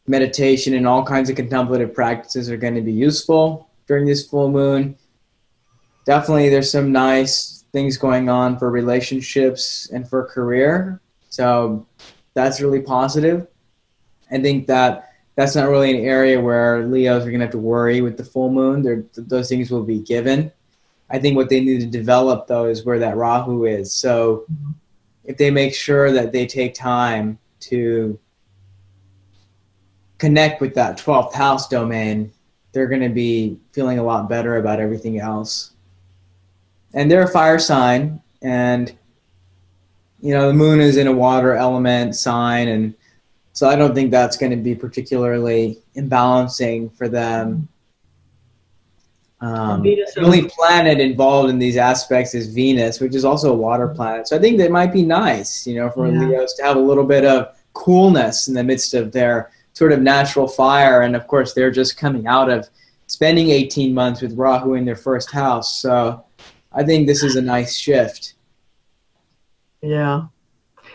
Meditation and all kinds of contemplative practices are going to be useful during this full moon. Definitely, there's some nice things going on for relationships and for career. So that's really positive. I think that that's not really an area where Leos are going to have to worry with the full moon. Those things will be given. I think what they need to develop, though, is where that Rahu is. So if they make sure that they take time to connect with that 12th house domain, they're going to be feeling a lot better about everything else. And they're a fire sign, and you know the moon is in a water element sign, and so I don't think that's going to be particularly imbalancing for them. The only planet involved in these aspects is Venus, which is also a water planet. So I think that might be nice, you know, for Leos to have a little bit of coolness in the midst of their sort of natural fire. And of course, they're just coming out of spending 18 months with Rahu in their first house. So I think this is a nice shift. Yeah.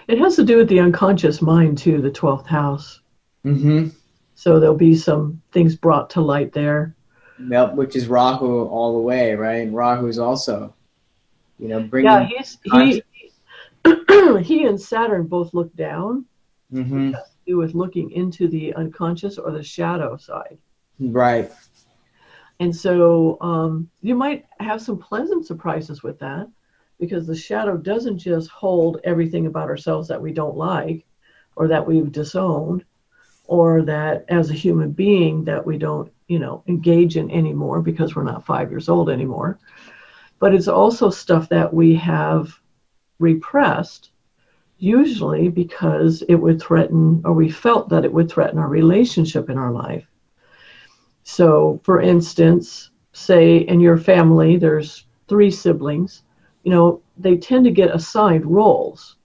It has to do with the unconscious mind, too, the 12th house. Mm-hmm. So there'll be some things brought to light there. Yep, which is Rahu all the way, right? Rahu is also, bringing... Yeah, he and Saturn both look down. Mm-hmm. It has to do with looking into the unconscious or the shadow side. Right. And so you might have some pleasant surprises with that, because the shadow doesn't just hold everything about ourselves that we don't like or that we've disowned or that as a human being that we don't, engage in anymore because we're not 5 years old anymore. But it's also stuff that we have repressed, usually because it would threaten, or we felt that it would threaten our relationship in our life. So, for instance, say in your family, there's 3 siblings, they tend to get assigned roles.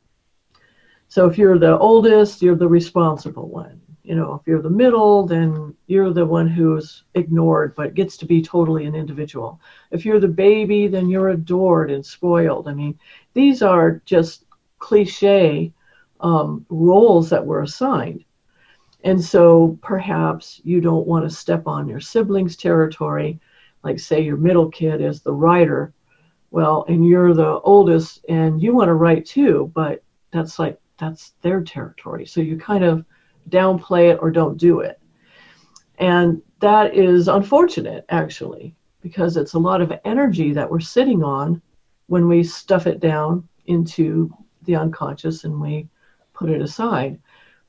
So if you're the oldest, you're the responsible one. If you're the middle, then you're the one who's ignored, but gets to be totally an individual. If you're the baby, then you're adored and spoiled. I mean, these are just cliche roles that were assigned. And so perhaps you don't want to step on your siblings' territory, like say your middle kid is the writer. Well, and you're the oldest and you want to write too, but that's their territory. So you kind of downplay it or don't do it. And that is unfortunate, actually, because it's a lot of energy that we're sitting on when we stuff it down into the unconscious and we put it aside.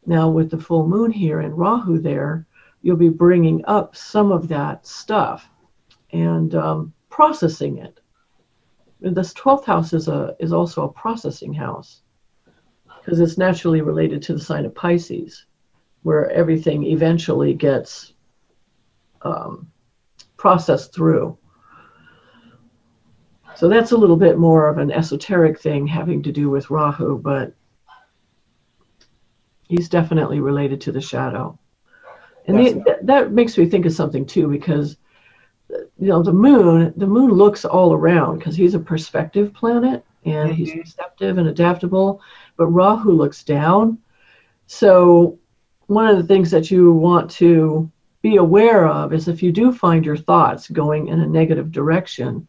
Now, with the full moon here and Rahu there, you'll be bringing up some of that stuff and processing it. This 12th house is also a processing house because it's naturally related to the sign of Pisces, where everything eventually gets processed through. So that's a little bit more of an esoteric thing having to do with Rahu, but he's definitely related to the shadow. And that makes me think of something too, because the moon looks all around because he's a perspective planet and he's receptive and adaptable, but Rahu looks down. So one of the things that you want to be aware of is if you do find your thoughts going in a negative direction,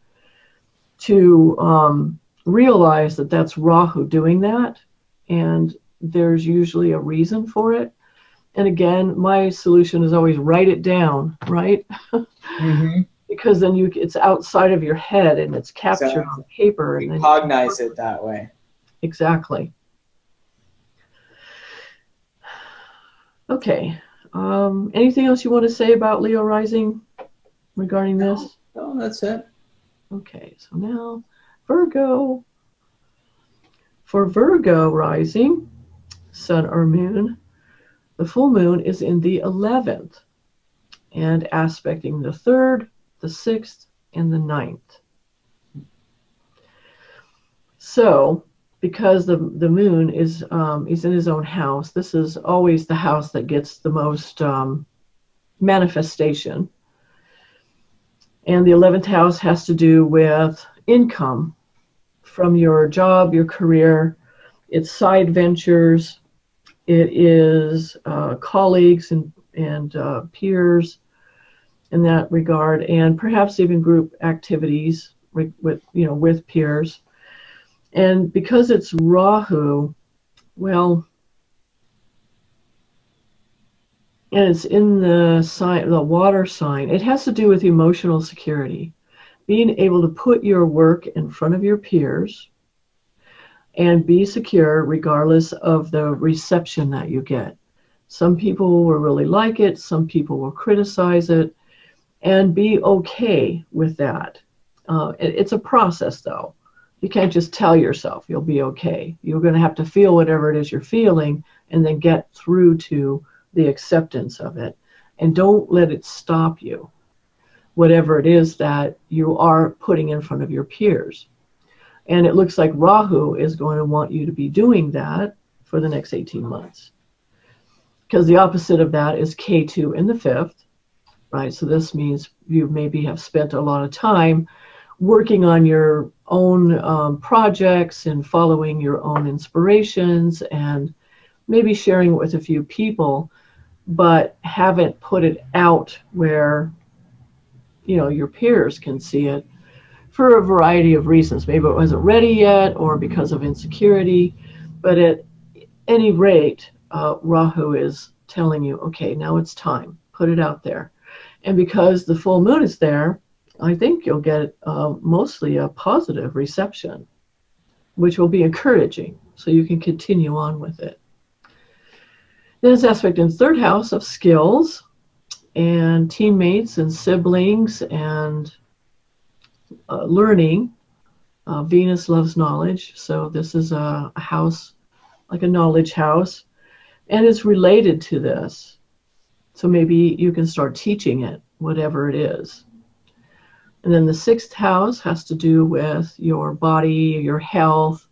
to realize that that's Rahu doing that, and there's usually a reason for it. And again, my solution is always write it down, right? Mm-hmm. Because then it's outside of your head and it's captured on paper. And recognize it that way. Exactly. Okay. Anything else you want to say about Leo rising regarding this? No, that's it. Okay, so now Virgo. For Virgo rising, sun or moon, the full moon is in the 11th and aspecting the 3rd, the 6th, and the 9th. So, because the moon is in his own house, this is always the house that gets the most manifestation. And the 11th house has to do with income from your job, your career, it's side ventures, it is colleagues and peers in that regard, and perhaps even group activities with peers. And because it's Rahu, well, and it's in the water sign, it has to do with emotional security, being able to put your work in front of your peers and be secure regardless of the reception that you get. Some people will really like it, some people will criticize it, and be okay with that. It's a process, though. You can't just tell yourself you'll be okay. You're going to have to feel whatever it is you're feeling and then get through to the acceptance of it. And don't let it stop you, whatever it is that you are putting in front of your peers. And it looks like Rahu is going to want you to be doing that for the next 18 months. Because the opposite of that is K2 in the 5th, right? So this means you maybe have spent a lot of time working on your own projects and following your own inspirations and maybe sharing it with a few people, but haven't put it out where, you know, your peers can see it for a variety of reasons. Maybe it wasn't ready yet or because of insecurity, but at any rate, Rahu is telling you, okay, now it's time, put it out there. And because the full moon is there, I think you'll get mostly a positive reception, which will be encouraging, so you can continue on with it. There's aspect in third house of skills and teammates and siblings and learning. Venus loves knowledge, so this is a house, like a knowledge house, and it's related to this. So maybe you can start teaching it, whatever it is. And then the sixth house has to do with your body, your health.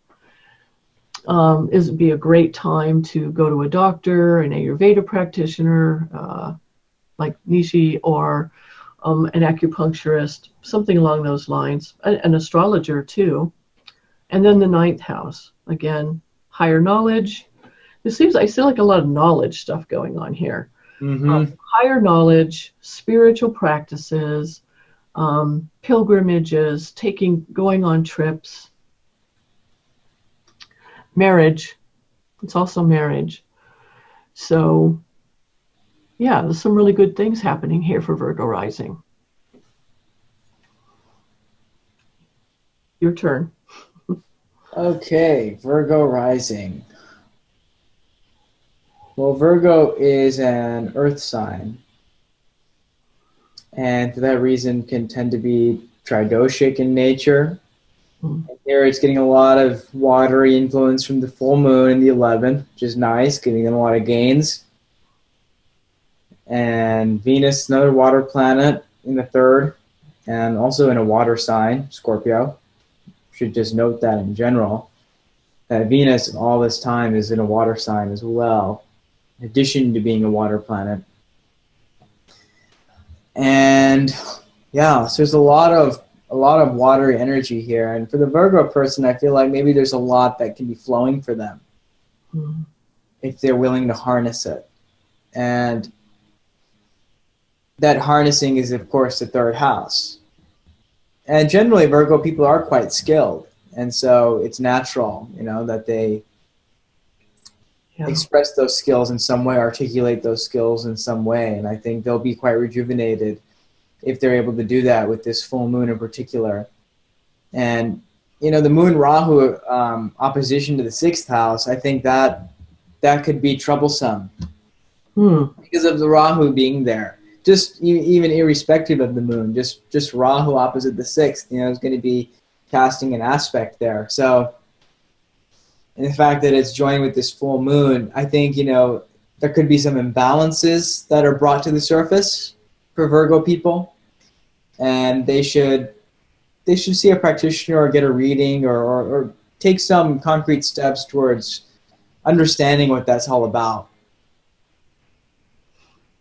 It'd be a great time to go to a doctor, an Ayurveda practitioner, like Neeshee, or an acupuncturist, something along those lines, an astrologer too. And then the ninth house, again, higher knowledge. It seems, I see like a lot of knowledge stuff going on here. Mm-hmm. Higher knowledge, spiritual practices, pilgrimages, going on trips, marriage. It's also marriage. So yeah, there's some really good things happening here for Virgo rising. Your turn. Okay, Virgo rising. Well, Virgo is an earth sign, and for that reason can tend to be tridoshic in nature. And here it's getting a lot of watery influence from the full moon in the 11th, which is nice, giving them a lot of gains. And Venus, another water planet, in the 3rd, and also in a water sign, Scorpio. Should just note that in general, that Venus all this time is in a water sign as well, in addition to being a water planet. And yeah, so there's a lot of watery energy here. And for the Virgo person, I feel like maybe there's a lot that can be flowing for them if they're willing to harness it. And that harnessing is, of course, the 3rd house. And generally, Virgo people are quite skilled. And so it's natural, you know, that they express those skills in some way, articulate those skills in some way. And I think they'll be quite rejuvenated if they're able to do that with this full moon in particular. And, you know, the moon Rahu opposition to the 6th house, I think that could be troublesome because of the Rahu being there. Just even irrespective of the moon, just Rahu opposite the 6th, you know, is going to be casting an aspect there. So, and the fact that it's joined with this full moon, I think, you know, there could be some imbalances that are brought to the surface for Virgo people, and they should see a practitioner or get a reading or take some concrete steps towards understanding what that's all about.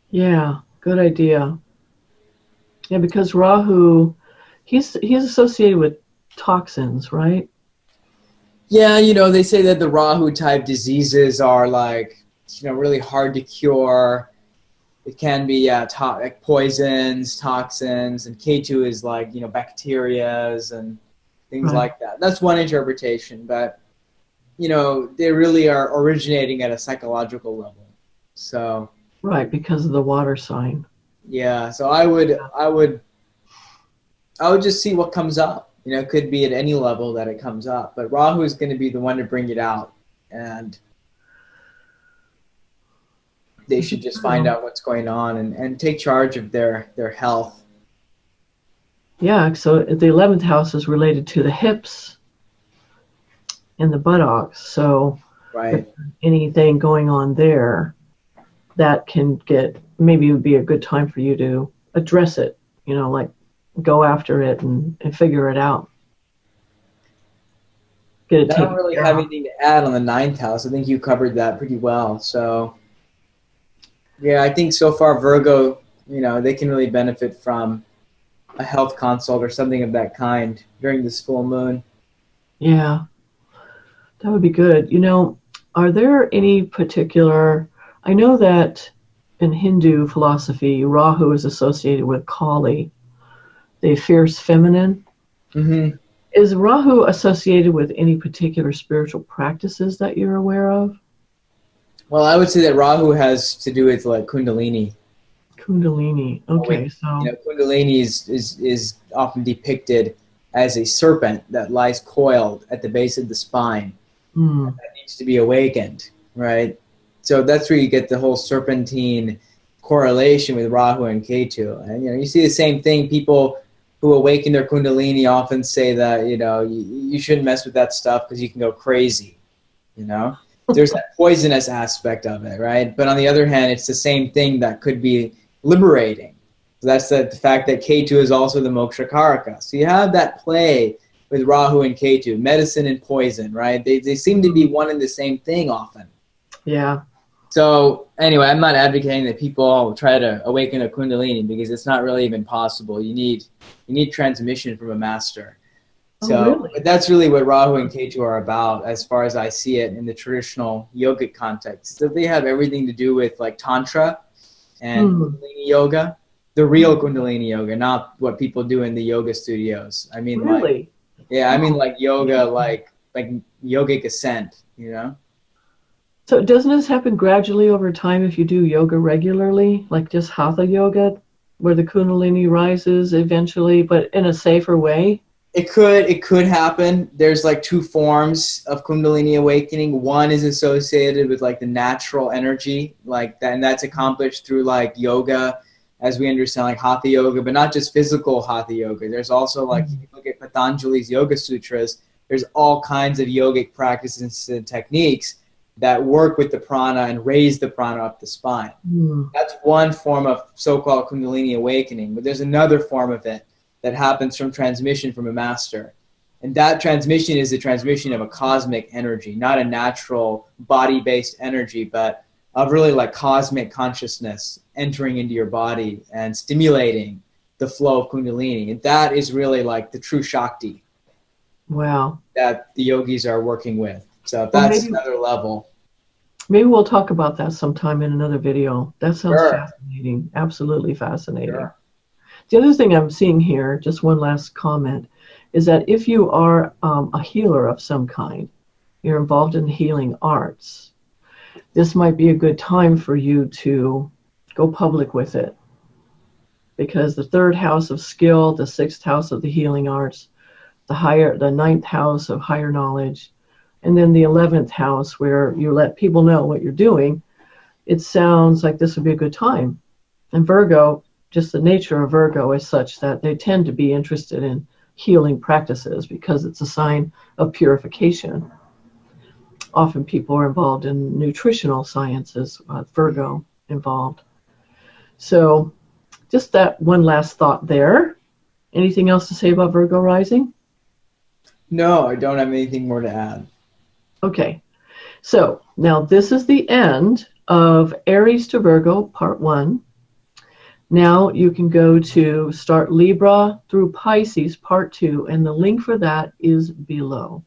Yeah, good idea. Yeah, because Rahu, he's associated with toxins, right? Yeah, you know, they say that the Rahu type diseases are like, you know, really hard to cure. It can be like poisons, toxins, and Ketu is like, you know, bacterias and things like that. That's one interpretation, but, you know, they really are originating at a psychological level. So right, because of the water sign. Yeah, so I would just see what comes up. You know, it could be at any level that it comes up, but Rahu is going to be the one to bring it out, and they should just find out what's going on and take charge of their health. Yeah, so the 11th house is related to the hips and the buttocks. So anything going on there that can maybe it would be a good time for you to address it, you know, like go after it and figure it out. I don't really have anything to add on the 9th house. I think you covered that pretty well. So yeah, I think so far Virgo they can really benefit from a health consult or something of that kind during this full moon. Yeah, that would be good. Are there any particular, I know that in Hindu philosophy, Rahu is associated with Kali, the fierce feminine. Mm-hmm. Is Rahu associated with any particular spiritual practices that you're aware of? Well, I would say that Rahu has to do with like Kundalini. Kundalini. Okay, so Kundalini is often depicted as a serpent that lies coiled at the base of the spine that needs to be awakened, right? So that's where you get the whole serpentine correlation with Rahu and Ketu. And you see the same thing. People who awaken their Kundalini often say that you shouldn't mess with that stuff because you can go crazy. There's that poisonous aspect of it, right? But on the other hand, it's the same thing that could be liberating. So that's the fact that Ketu is also the moksha karaka. So you have that play with Rahu and Ketu, medicine and poison, right? They seem to be one and the same thing often. Yeah. So anyway, I'm not advocating that people all try to awaken a Kundalini because it's not really even possible. You need transmission from a master. So really? But that's really what Rahu and Ketu are about, as far as I see it in the traditional yogic context. So they have everything to do with like Tantra and Kundalini yoga, the real Kundalini yoga, not what people do in the yoga studios. I mean, really? I mean like yoga, like yogic ascent, So doesn't this happen gradually over time if you do yoga regularly, like just hatha yoga, where the Kundalini rises eventually, but in a safer way? It could happen. There's like two forms of Kundalini awakening. One is associated with like the natural energy, like that, and that's accomplished through like yoga, as we understand, like hatha yoga, but not just physical hatha yoga. There's also like, if you look at Patanjali's Yoga Sutras, there's all kinds of yogic practices and techniques that work with the prana and raise the prana up the spine. That's one form of so-called Kundalini awakening, but there's another form of it that happens from transmission from a master. And that transmission is the transmission of a cosmic energy, not a natural body-based energy, but of really like cosmic consciousness entering into your body and stimulating the flow of Kundalini. And that is really like the true Shakti. Wow. That the yogis are working with. So that's another level. Maybe we'll talk about that sometime in another video. That sounds fascinating. Absolutely fascinating. Sure. The other thing I'm seeing here, just one last comment, is that if you are a healer of some kind, you're involved in the healing arts, this might be a good time for you to go public with it. Because the third house of skill, the sixth house of the healing arts, the ninth house of higher knowledge, and then the 11th house where you let people know what you're doing, it sounds like this would be a good time. And Virgo, just the nature of Virgo is such that they tend to be interested in healing practices because it's a sign of purification. Often people are involved in nutritional sciences, Virgo involved. So just that one last thought there. Anything else to say about Virgo rising? No, I don't have anything more to add. Okay, so now this is the end of Aries to Virgo, part 1. Now you can go to Start Libra through Pisces, part 2, and the link for that is below.